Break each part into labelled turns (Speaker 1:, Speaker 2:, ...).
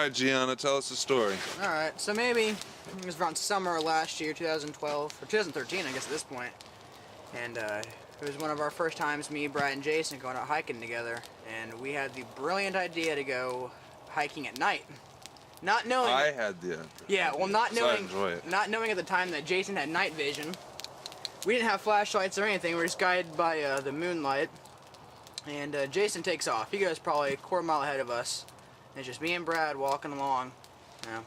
Speaker 1: Alright, Gianna, tell us the story.
Speaker 2: Alright, so maybe it was around summer last year, 2012, or 2013 I guess at this point. And it was one of our first times, me, Brad, and Jason going out hiking together. And we had the brilliant idea to go hiking at night. Not knowing...
Speaker 1: I had the
Speaker 2: Yeah, well, not knowing,
Speaker 1: it.
Speaker 2: not knowing at the time that Jason had night vision. We didn't have flashlights or anything. We were just guided by the moonlight. And Jason takes off. He goes probably a quarter mile ahead of us. And it's just me and Brad walking along. You know.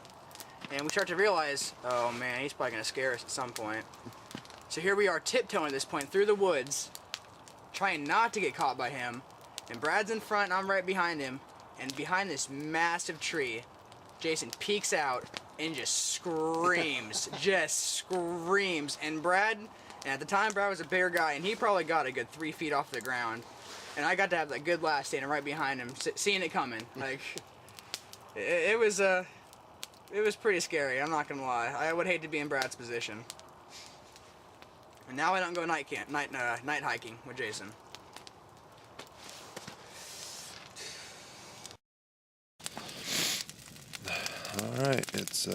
Speaker 2: And we start to realize, oh man, he's probably going to scare us at some point. So here we are tiptoeing at this point through the woods, trying not to get caught by him. And Brad's in front and I'm right behind him. And behind this massive tree, Jason peeks out and just screams. Just screams. And Brad, and at the time Brad was a bigger guy and he probably got a good 3 feet off the ground. And I got to have that good laugh standing right behind him, seeing it coming. Like, it was pretty scary, I'm not gonna lie. I would hate to be in Brad's position. And now I don't go night hiking with Jason.
Speaker 1: Alright, it's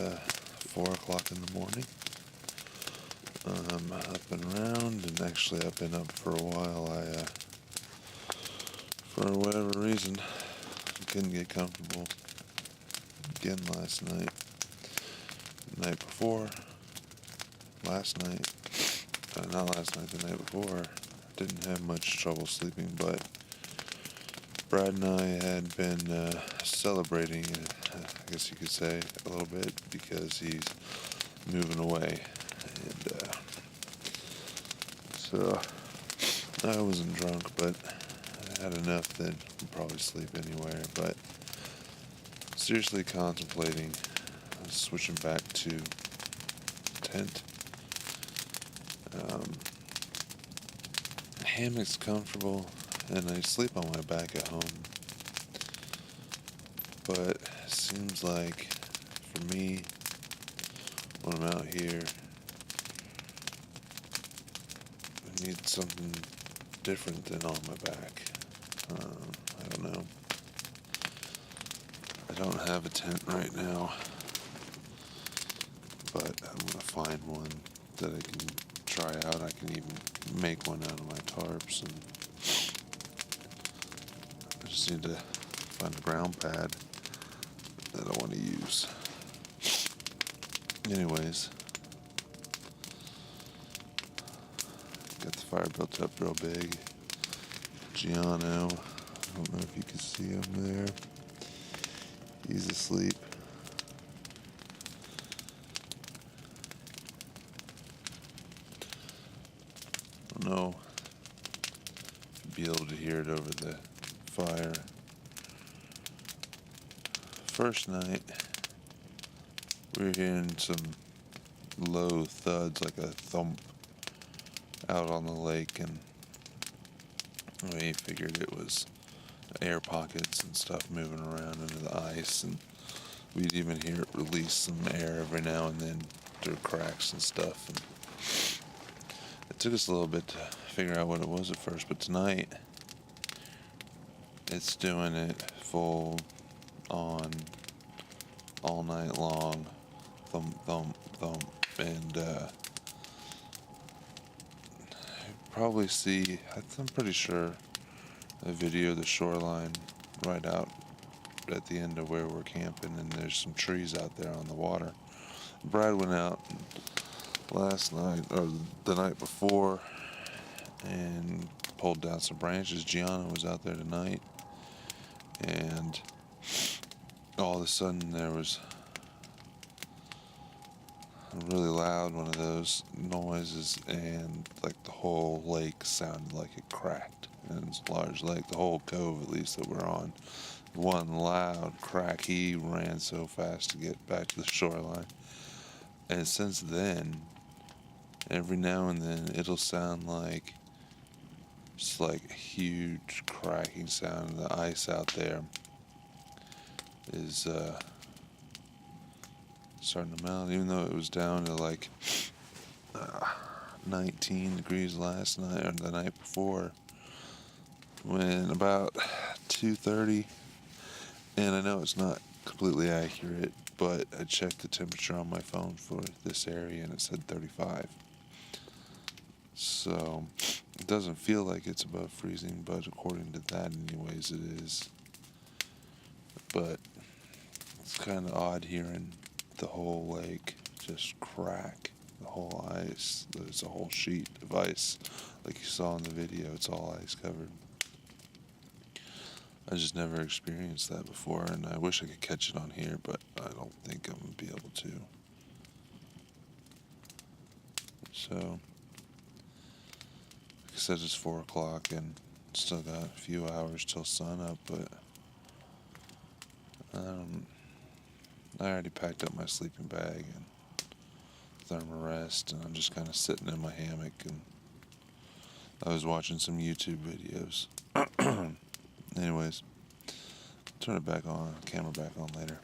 Speaker 1: 4 o'clock in the morning. I'm up and around, and actually I've been up for a while. For whatever reason, couldn't get comfortable again last night. The night before, last night, not last night, the night before, didn't have much trouble sleeping, but Brad and I had been celebrating, I guess you could say, a little bit, because he's moving away, and so I wasn't drunk, but I had enough that I'd probably sleep anywhere, but seriously contemplating switching back to tent. Hammock's comfortable, and I sleep on my back at home, but it seems like for me, when I'm out here, I need something different than on my back. I don't know. I don't have a tent right now, but I'm going to find one that I can try out. I can even make one out of my tarps, and I just need to find a ground pad that I want to use. Anyways, got the fire built up real big. Giano, I don't know if you can see him there. He's asleep. I don't know if you'll be able to hear it over the fire. First night, we were hearing some low thuds, like a thump, out on the lake, and we figured it was air pockets and stuff moving around into the ice, and we'd even hear it release some air every now and then through cracks and stuff. And it took us a little bit to figure out what it was at first, but tonight it's doing it full on all night long, thump, thump, thump, and probably see, I'm pretty sure, a video of the shoreline right out at the end of where we're camping, and there's some trees out there on the water. Brad went out last night, or the night before, and pulled down some branches. Gianna was out there tonight, and all of a sudden there was a really loud one of those noises, and like the whole lake sounded like it cracked. And it's a large lake, the whole cove at least that we're on. One loud crack. He ran so fast to get back to the shoreline. And since then, every now and then it'll sound like just like a huge cracking sound. The ice out there is starting to melt, even though it was down to like 19 degrees last night or the night before. When about 2:30, and I know it's not completely accurate, but I checked the temperature on my phone for this area and it said 35. So it doesn't feel like it's above freezing, but according to that anyways it is. But it's kind of odd hearing the whole lake just crack. The whole ice, there's a whole sheet of ice like you saw in the video. It's all ice covered. I just never experienced that before, and I wish I could catch it on here, but I don't think I'm going to be able to. So, like I said, it's 4 o'clock and still got a few hours till sun up, but I already packed up my sleeping bag and thermarest, and I'm just kind of sitting in my hammock, and I was watching some YouTube videos. Anyways, turn it back on, camera back on later.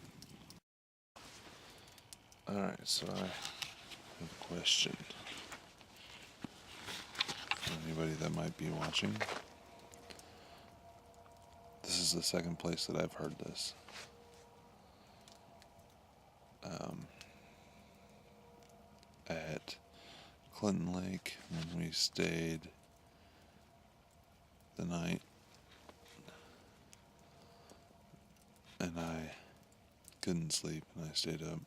Speaker 1: Alright, so I have a question for anybody that might be watching. This is the second place that I've heard this. At Clinton Lake, when we stayed the night, and I couldn't sleep and I stayed up.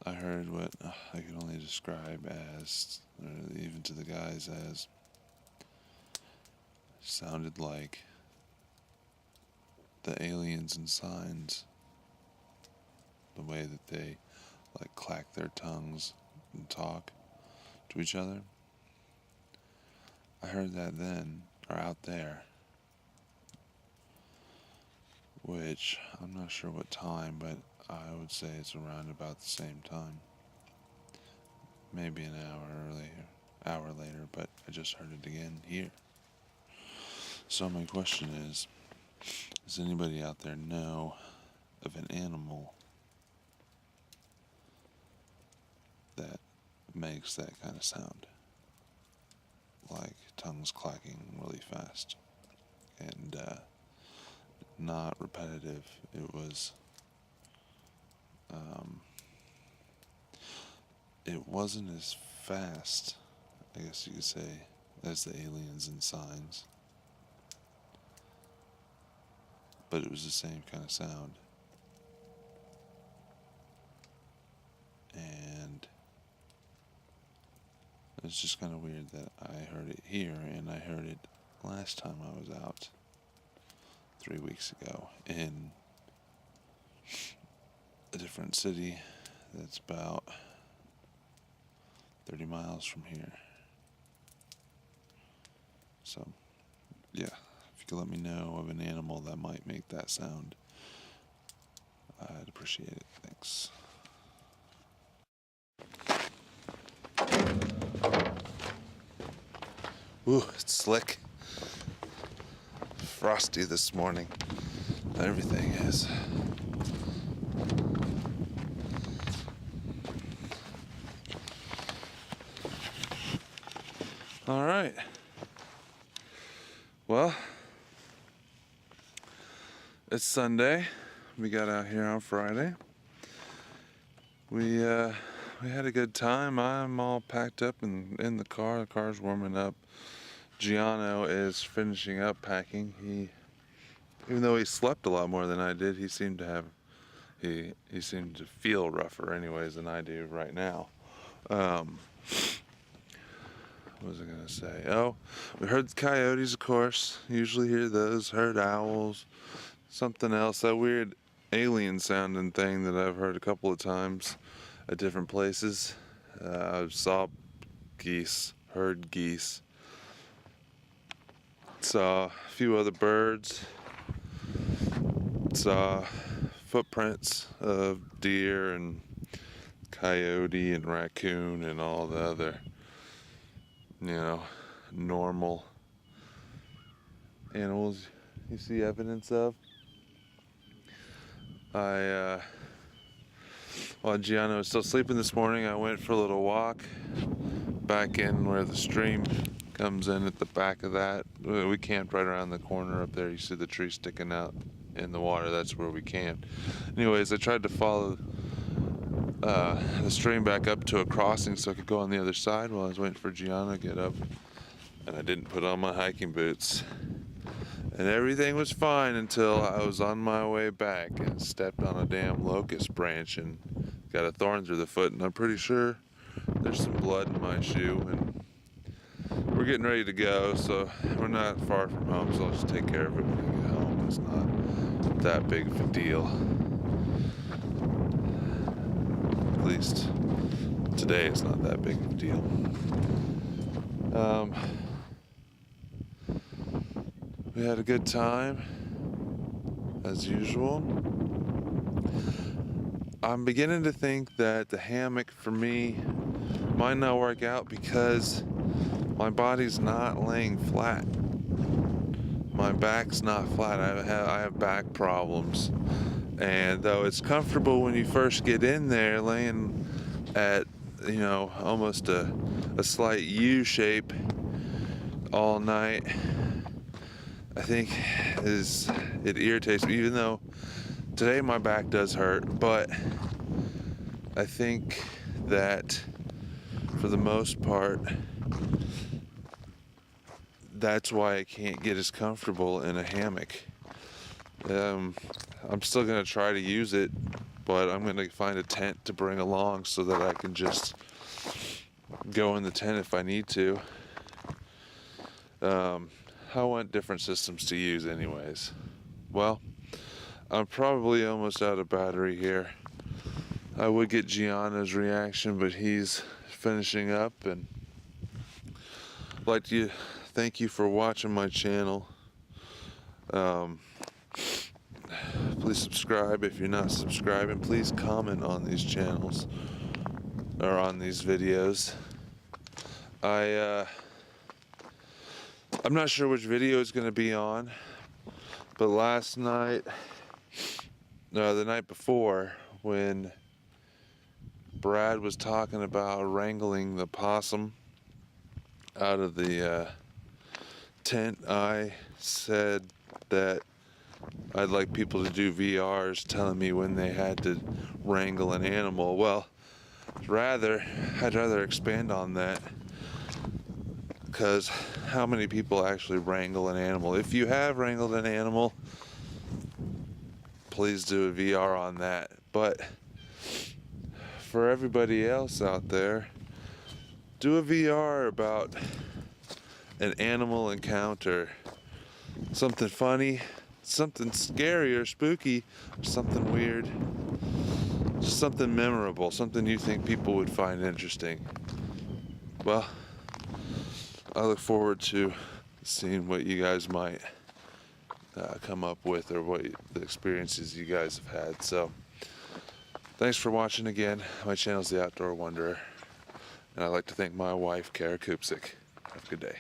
Speaker 1: I heard what I could only describe as, or even to the guys as, sounded like the aliens and signs, the way that they like clack their tongues and talk to each other. I heard that then, or out there, which I'm not sure what time, but I would say it's around about the same time. Maybe an hour later, but I just heard it again here. So my question is, does anybody out there know of an animal that makes that kind of sound? Like tongues clacking really fast. And not repetitive. It wasn't as fast, I guess you could say, as the aliens and signs. But it was the same kind of sound. And it's just kind of weird that I heard it here and I heard it last time I was out 3 weeks ago in a different city that's about 30 miles from here. So, yeah, if you could let me know of an animal that might make that sound, I'd appreciate it. Thanks. Ooh, it's slick. Frosty this morning. Everything is. All right. Well, it's Sunday. We got out here on Friday. We had a good time. I'm all packed up and in the car. The car's warming up. Giano is finishing up packing. Even though he slept a lot more than I did, he seemed to feel rougher anyways than I do right now. What was I gonna say? Oh, we heard the coyotes, of course. Usually hear those. Heard owls. Something else, that weird alien sounding thing that I've heard a couple of times at different places. I saw geese, heard geese. Saw a few other birds. Saw footprints of deer and coyote and raccoon and all the other, normal animals you see evidence of. While Giano was still sleeping this morning, I went for a little walk back in where the stream comes in at the back of that. We camped right around the corner up there. You see the tree sticking out in the water, that's where we camped. Anyways, I tried to follow the stream back up to a crossing so I could go on the other side while I was waiting for Gianna to get up, and I didn't put on my hiking boots. And everything was fine until I was on my way back and stepped on a damn locust branch and got a thorn through the foot, and I'm pretty sure there's some blood in my shoe, and we're getting ready to go, so we're not far from home, so I'll just take care of it when I get home. It's not that big of a deal. At least today it's not that big of a deal. We had a good time, as usual. I'm beginning to think that the hammock for me might not work out because my body's not laying flat. My back's not flat. I have back problems. And though it's comfortable when you first get in there, laying at, almost a slight U shape all night, I think it irritates me, even though today my back does hurt, but I think that for the most part, that's why I can't get as comfortable in a hammock. I'm still going to try to use it, but I'm going to find a tent to bring along so that I can just go in the tent if I need to. I want different systems to use anyways. Well, I'm probably almost out of battery here. I would get Gianna's reaction, but he's finishing up, and I'd like to thank you for watching my channel. Please subscribe if you're not subscribing. Please comment on these channels or on these videos. I'm not sure which video is going to be on, but last night, no, the night before, when Brad was talking about wrangling the possum out of the tent, I said that I'd like people to do VRs telling me when they had to wrangle an animal. Well, I'd rather expand on that, because how many people actually wrangle an animal? If you have wrangled an animal, please do a VR on that. But for everybody else out there, do a VR about an animal encounter. Something funny, something scary or spooky, or something weird. Just something memorable, something you think people would find interesting. Well, I look forward to seeing what you guys might come up with, or what the experiences you guys have had. So, thanks for watching again. My channel is The Outdoor Wanderer, and I'd like to thank my wife, Kara Kupsik. Have a good day.